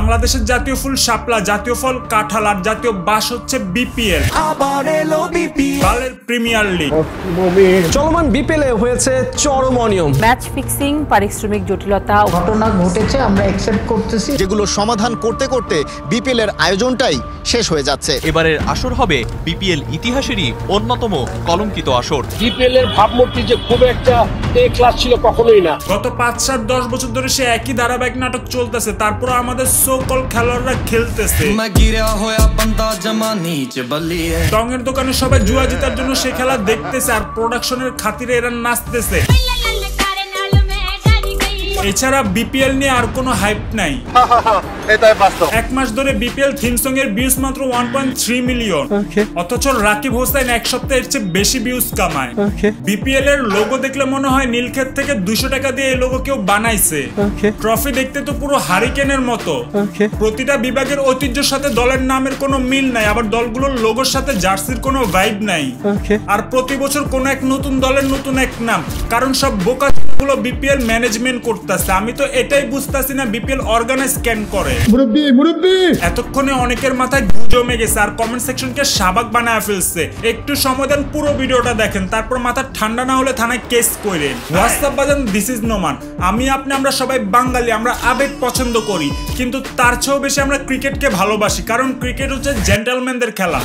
বাংলাদেশের জাতীয় ফুল শাপলা, জাতীয় ফল কাঁঠাল, আর জাতীয় বাস হচ্ছে বিপিএল, বালের প্রিমিয়ার লিগ। চলমান বিপিএল এ হয়েছে চরম অনিয়ম, ম্যাচ ফিক্সিং, পারিশ্রমিক জটিলতা, ঘটনা ঘটেছে, আমরা অ্যাকসেপ্ট করতেছি, যেগুলো সমাধান করতে করতে বিপিএল এর আয়োজনটাই শেষ হয়ে যাচ্ছে। এবারের আসর হবে বিপিএল ইতিহাসেরই অন্যতম কলঙ্কিত আসর। বিপিএল এর ভাবমূর্তি যে খুব একটা ক্লাস ছিল কখনোই না। গত 5-7-10 বছর ধরে সে একই ধারাবাহিক নাটক চলতেছে, তারপর আমাদের সো-কল খেলোয়াড়রা খেলতেছে। টঙের দোকানে সবাই জুয়া জেতার জন্য সে খেলা দেখতেছে, আর প্রোডাকশনের খাতিরে এরা নাচতেছে। এছাড়া বিপিএল নিয়ে আর কোনো হাইপ নাই। এক মাস ধরে বিপিএল থিম সং এর ভিউজ মাত্র 1.3 মিলিয়ন, অথচ রাকিব হোসেন এক সপ্তাহের চেয়ে বেশি ভিউজ কামায়। বিপিএল এর লোগো দেখলে মনে হয় নীলক্ষেত থেকে 200 টাকা দিয়ে এই লোগো কেউ বানাইছে। ট্রফি দেখতে তো পুরো হারিকেনের মতো। প্রতিটা বিভাগের ঐতিহ্যের সাথে দলের নামের কোনো মিল নাই, আবার দলগুলোর লোগোর সাথে জার্সির কোনো ভাইব নাই। আর প্রতি বছর কোনো এক নতুন দলের নতুন এক নাম, কারণ সব বোকা গুলো বিপিএল ম্যানেজমেন্ট করতেছে। আমি তো এটাই বুঝতাছি না বিপিএল অর্গানাইজ কেন করে। এতক্ষণে অনেকের মাথায় গু জমে গেছে আর কমেন্ট সেকশনকে শাবাক বানায় ফেলছে। একটু সময় দেন, পুরো ভিডিওটা দেখেন, তারপর মাথা ঠান্ডা না হলে থানায় কেস করেন। হোয়াটসঅ্যাপ বাজান, দিস ইজ নোমান। আমরা সবাই বাঙালি, আমরা আবেগ পছন্দ করি, কিন্তু তার চেয়েও বেশি আমরা ক্রিকেটকে ভালোবাসি, কারণ ক্রিকেট হচ্ছে জেন্টলম্যানদের খেলা।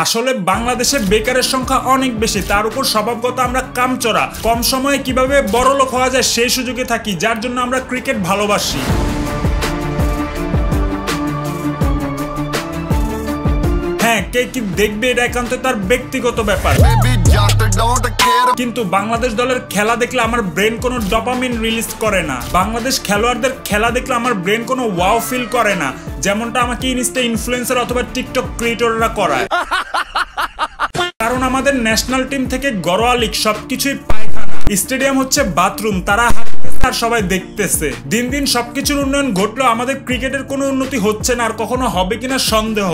আসলে বাংলাদেশে বেকারের সংখ্যা অনেক বেশি, তার উপর স্বভাবগত আমরা কামচোরা। কম সময়ে কিভাবে বড়লোক হওয়া যায় সেই সুযোগে থাকি, যার জন্য আমরা ক্রিকেট ভালোবাসি। হ্যাঁ, কে কি দেখবে এটা একান্ত তার ব্যক্তিগত ব্যাপার, কিন্তু বাংলাদেশ দলের খেলা দেখলে আমার ব্রেন কোনো ডোপামিন রিলিজ করে না। বাংলাদেশ খেলোয়াড়দের খেলা দেখলে আমার ব্রেন কোনো ওয়াও ফিল করে না, যেমনটা আমাকে ইনস্টা ইনফ্লুয়েন্সার অথবা টিকটক ক্রিয়েটররা করায়। কারণ আমাদের ন্যাশনাল টিম থেকে ঘরোয়া লিগ সবকিছুই পায়খানা, স্টেডিয়াম হচ্ছে বাথরুম, তারা হাঁটতেছে আর সবাই দেখতেছে। দিন দিন সবকিছুর উন্নয়ন ঘটলেও আমাদের ক্রিকেটের কোনো উন্নতি হচ্ছে না, আর কখনো হবে কিনা সন্দেহ।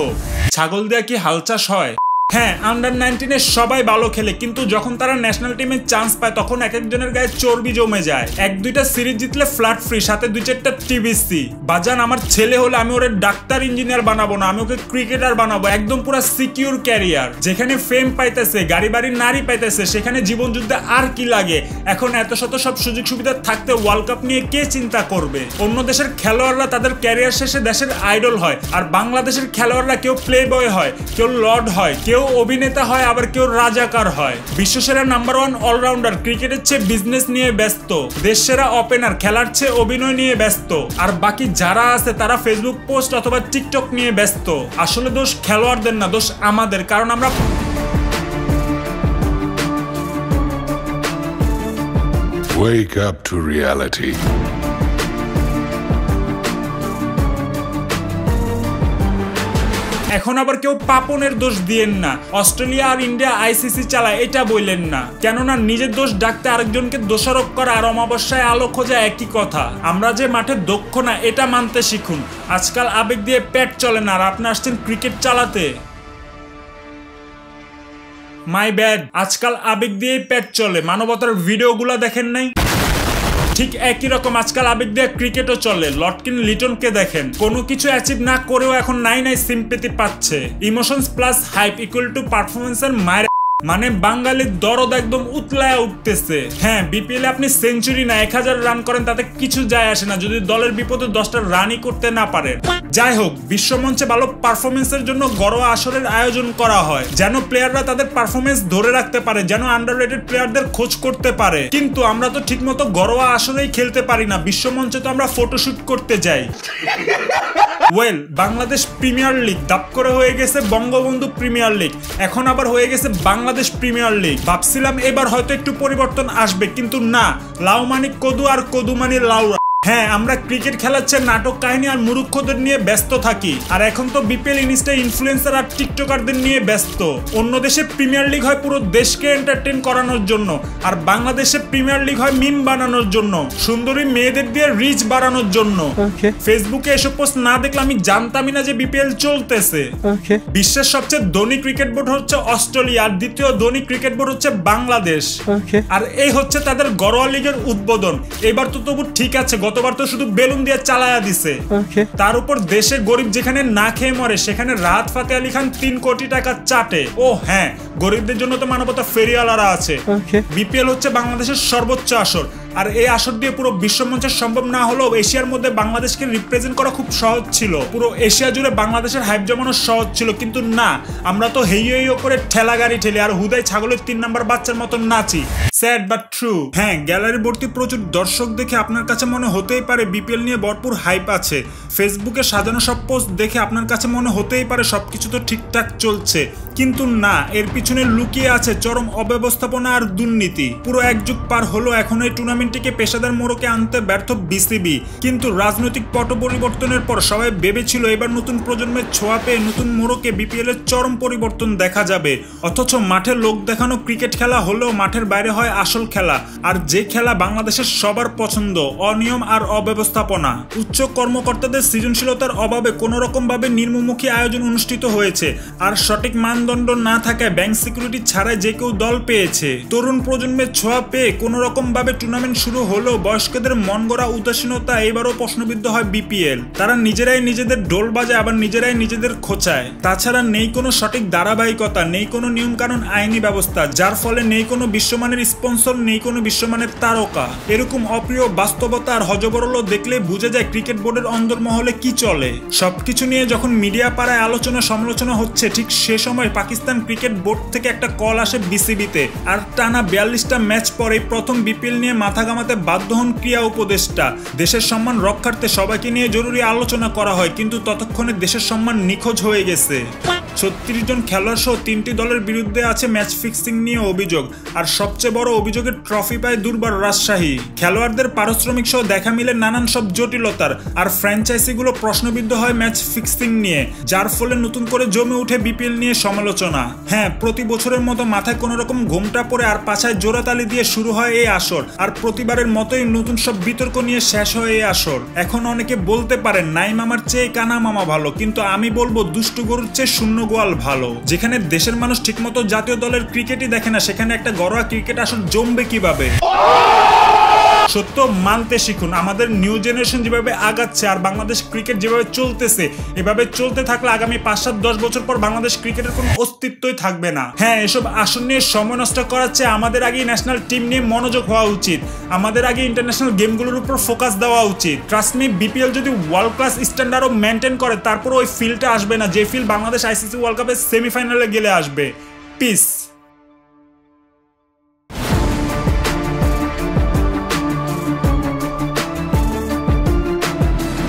ছাগল দেয়া কি হাল চাষ হয়? হ্যাঁ, আন্ডার-19 সবাই ভালো খেলে, কিন্তু যখন তারা ন্যাশনাল টিমে চান্স পায় তখন এক একজনের গায়ে চর্বি জমে যায়। 1-2টা সিরিজ জিতলে ফ্ল্যাট ফ্রি, সাথে 2-4টা টিভিসি। বাজান, আমার ছেলে হলে আমি ওরে ডাক্তার ইঞ্জিনিয়ার বানাবো না, আমি ওকে ক্রিকেটার বানাবো, একদম পুরো সিকিউর ক্যারিয়ার। যেখানে ফেম পাইতেছে, গাড়ি বাড়ি নারী পাইতেছে, সেখানে জীবন যুদ্ধে আর কি লাগে? এখন এত শত সব সুযোগ সুবিধা থাকতে ওয়ার্ল্ড কাপ নিয়ে কে চিন্তা করবে? অন্য দেশের খেলোয়াড়রা তাদের ক্যারিয়ার শেষে দেশের আইডল হয়, আর বাংলাদেশের খেলোয়াড়রা কেউ প্লে বয় হয়, কেউ লর্ড হয়, কেউ অভিনেতা হয়, আবার কেউ রাজাকার হয়। বিশ্বসেরা নাম্বার 1 অলরাউন্ডার ক্রিকেটের চেয়ে বিজনেস নিয়ে ব্যস্ত, দেশসেরা ওপেনার খেলার চেয়ে অভিনয় নিয়ে ব্যস্ত, আর বাকি যারা আছে তারা ফেসবুক পোস্ট অথবা টিকটক নিয়ে ব্যস্ত। আসলে দোষ খেলোয়াড়দের না, দোষ আমাদের, কারণ আমরা Wake up to reality. এখন আবার কেউ পাপনের দোষ দিয়েন না, অস্ট্রেলিয়া আর ইন্ডিয়া আইসিসি চালায় এটা বললেন না, কেননা নিজের দোষ ডাকতে আরেকজনকে দোষারোপ করা আর অমাবস্যায় আলো খোঁজা একই কথা। আমরা যে মাঠে দক্ষ না এটা মানতে শিখুন। আজকাল আবেগ দিয়ে পেট চলে না, আর আপনি আসছেন ক্রিকেট চালাতে। মাই ব্যাড, আজকাল আবেগ দিয়েই পেট চলে। মানবতার ভিডিওগুলো দেখেন নাই? ঠিক একই রকম আজকাল আবেগ দিয়ে ক্রিকেটও চলে। লটকিন লিটনকে দেখেন, কোনো কিছু অ্যাচিভ না করেও এখন নাই সিম্পেথি পাচ্ছে। Emotions plus hype equal to পারফরমেন্সের মায়ের, মানে বাঙালির দরদ একদম উতলায় উঠতেছে। হ্যাঁ, বিপিএল এ আপনি সেঞ্চুরি না 1000 রান করেন তাতে কিছু যায় আসে না, যদি দলের বিপদে 10টা রানই করতে না পারেন। যাই হোক, বিশ্বমঞ্চে ভালো পারফরমেন্সের জন্য ঘরোয়া আসরের আয়োজন করা হয়, যেন প্লেয়াররা তাদের পারফরমেন্স ধরে রাখতে পারে, যেন আন্ডাররেটেড প্লেয়ারদের খোঁজ করতে পারে। কিন্তু আমরা তো ঠিকমতো ঘরোয়া আসরেই খেলতে পারি না, বিশ্বমঞ্চে তো আমরা ফটোশুট করতে যাই। ওয়েল, বাংলাদেশ প্রিমিয়ার লিগ দাপ করে হয়ে গেছে বঙ্গবন্ধু প্রিমিয়ার লিগ, এখন আবার হয়ে গেছে বাংলাদেশ প্রিমিয়ার লিগ। ভাবছিলাম এবার হয়তো একটু পরিবর্তন আসবে, কিন্তু না, লাউ মানি কদু আর কদু মানি লাউ। হ্যাঁ, আমরা ক্রিকেট খেলার চেয়ে নাটক কাহিনী আর মুরুক্ষদের নিয়ে ব্যস্ত থাকি। আর এখন তো বিপিএল ইনস্টা ইনফ্লুয়েন্সার আর টিকটকারদের নিয়ে ব্যস্ত। অন্য দেশে প্রিমিয়ার লিগ হয় পুরো দেশকে এন্টারটেইন করানোর জন্য, আর বাংলাদেশে প্রিমিয়ার লিগ হয় মিম বানানোর জন্য, সুন্দরী মেয়েদের দিয়ে রিচ বাড়ানোর জন্য। ফেসবুকে এসব পোস্ট না দেখলে আমি জানতামই না যে বিপিএল চলতেছে। বিশ্বের সবচেয়ে ধনী ক্রিকেট বোর্ড হচ্ছে অস্ট্রেলিয়া, আর দ্বিতীয় ধনী ক্রিকেট বোর্ড হচ্ছে বাংলাদেশ। আর এই হচ্ছে তাদের ঘরোয়া লিগের উদ্বোধন। এবার তো তবু ঠিক আছে, গতবার তো শুধু বেলুন দিয়ে চালায়া দিছে। তার উপর দেশে গরিব যেখানে না খেয়ে মরে, সেখানে রাহাত ফাতে আলী খান 3 কোটি টাকা চাটে। ও হ্যাঁ, গরিবদের জন্য তো মানবতা ফেরিওয়ালারা আছে। বিপিএল হচ্ছে বাংলাদেশের সর্বোচ্চ আসর, আর এই আসর দিয়ে পুরো বিশ্বমঞ্চে সম্ভব না হলেও এশিয়ার মধ্যে বাংলাদেশকে রিপ্রেজেন্ট করা খুব সহজ ছিল। পুরো এশিয়া জুড়ে বাংলাদেশের হাইপ জমানো সহজ ছিল, কিন্তু না, আমরা তো হেইও করে ঠেলা গাড়ি ঠেলি আর হুদাই ছাগলের 3 নাম্বার বাচ্চার মতো নাচি। Sad but true. হ্যাঁ, গ্যালারি ভর্তি প্রচুর দর্শক দেখে আপনার কাছে মনে হতেই পারে বিপিএল নিয়ে ভরপুর হাইপ আছে। ফেসবুকে সাজানো সব পোস্ট দেখে আপনার কাছে মনে হতেই পারে সবকিছু তো ঠিকঠাক চলছে, কিন্তু না, এর পিছনে লুকিয়ে আছে চরম অব্যবস্থাপনা আর দুর্নীতি। পুরো 1 যুগ পার হলো, এখন এই টুর্নামেন্টটিকে পেশাদার মোড়কে আনতে ব্যর্থ বিসিবি। কিন্তু রাজনৈতিক পট পরিবর্তনের পর সবাই ভেবেছিল এবার নতুন প্রজন্মের ছোঁয়া পেয়ে নতুন মোড়কে বিপিএল এর চরম পরিবর্তন দেখা যাবে। অথচ মাঠে লোক দেখানো ক্রিকেট খেলা হলেও মাঠের বাইরে হয় আসল খেলা, আর যে খেলা বাংলাদেশের সবার পছন্দ, অনিয়ম আর অব্যবস্থাপনা। উচ্চ কর্মকর্তাদের সৃজনশীলতার অভাবে কোনো রকম ভাবে নির্মমুখী আয়োজন অনুষ্ঠিত হয়েছে, আর সঠিক মানদণ্ড না থাকায় ব্যাংক সিকিউরিটি ছাড়াই যে কেউ দল পেয়েছে। তরুণ প্রজন্মের ছোঁয়া পেয়ে কোনো রকম ভাবে টুর্নামেন্ট শুরু হলেও বয়স্কদের মন গড়া উদাসীনতা এবারও প্রশ্নবিদ্ধ হয় বিপিএল। তারা নিজেরাই নিজেদের ঢোল বাজায়, আবার নিজেরাই নিজেদের খোঁচায়। তাছাড়া নেই কোনো সঠিক ধারাবাহিকতা, নেই কোনো নিয়ম কানুন, আইনি ব্যবস্থা, যার ফলে নেই কোনো বিশ্বমানের স্পন্সর, নেই কোনো বিশ্বমানের তারকা। এরকম অপ্রিয় বাস্তবতা আর হজবরল দেখলে বুঝে যায় ক্রিকেট বোর্ডের অন্দরমহলে কি চলে। সবকিছু নিয়ে যখন মিডিয়া পাড়ায় আলোচনা সমালোচনা হচ্ছে, ঠিক সে সময় পাকিস্তান ক্রিকেট বোর্ড থেকে একটা কল আসে বিসিবিতে, আর টানা 42টা ম্যাচ পরে প্রথম বিপিএল নিয়ে মাথা ঘামাতে বাধ্য হন ক্রীড়া উপদেষ্টা। দেশের সম্মান রক্ষার্থে সবাইকে নিয়ে জরুরি আলোচনা করা হয়, কিন্তু ততক্ষণে দেশের সম্মান নিখোঁজ হয়ে গেছে। 36 জন খেলোয়াড় সহ 3টি দলের বিরুদ্ধে আছে ম্যাচ ফিক্সিং নিয়ে অভিযোগ, আর সবচেয়ে বড় অভিযোগের ট্রফি পায় দুর্বার রাজশাহী। খেলোয়াড়দের পারিশ্রমিক সহ দেখা মিলে নানান সব জটিলতার, আর ফ্র্যাঞ্চাইজিগুলো প্রশ্নবিদ্ধ হয় ম্যাচ ফিক্সিং নিয়ে, যার ফলে নতুন করে জমে উঠে বিপিএল নিয়ে সমালোচনা। হ্যাঁ, প্রতি বছরের মতো মাথায় কোনো রকম ঘোমটা পড়ে আর পাছায় জোড়াতালি দিয়ে শুরু হয় এই আসর, আর প্রতিবারের মতোই নতুন সব বিতর্ক নিয়ে শেষ হয় এই আসর। এখন অনেকে বলতে পারেন নাই মামার চেয়ে কানা মামা ভালো, কিন্তু আমি বলবো দুষ্টু গরুর চেয়ে শূন্য গোয়াল ভালো। যেখানে দেশের মানুষ ঠিকমতো জাতীয় দলের ক্রিকেটই দেখে না, সেখানে একটা ঘরোয়া ক্রিকেট আসর জমবে কিভাবে? সত্য মানতে শিখুন। আমাদের নিউ জেনারেশন যেভাবে আগাচ্ছে আর বাংলাদেশ ক্রিকেট যেভাবে চলতেছে, এভাবে চলতে থাকলে আগামী 5-7-10 বছর পর বাংলাদেশ ক্রিকেটের কোনো অস্তিত্বই থাকবে না। হ্যাঁ, এসব আসন নিয়ে সময় নষ্ট করার চেয়ে আমাদের আগে ন্যাশনাল টিম নিয়ে মনোযোগ হওয়া উচিত। আমাদের আগে ইন্টারন্যাশনাল গেমগুলোর উপর ফোকাস দেওয়া উচিত। ট্রাস্ট মি, বিপিএল যদি ওয়ার্ল্ড ক্লাস স্ট্যান্ডার্ডও মেনটেন করে, তারপর ওই ফিল্ডটা আসবে না যে ফিল্ড বাংলাদেশ আইসিসি ওয়ার্ল্ড কাপের সেমিফাইনালে গেলে আসবে। পিস।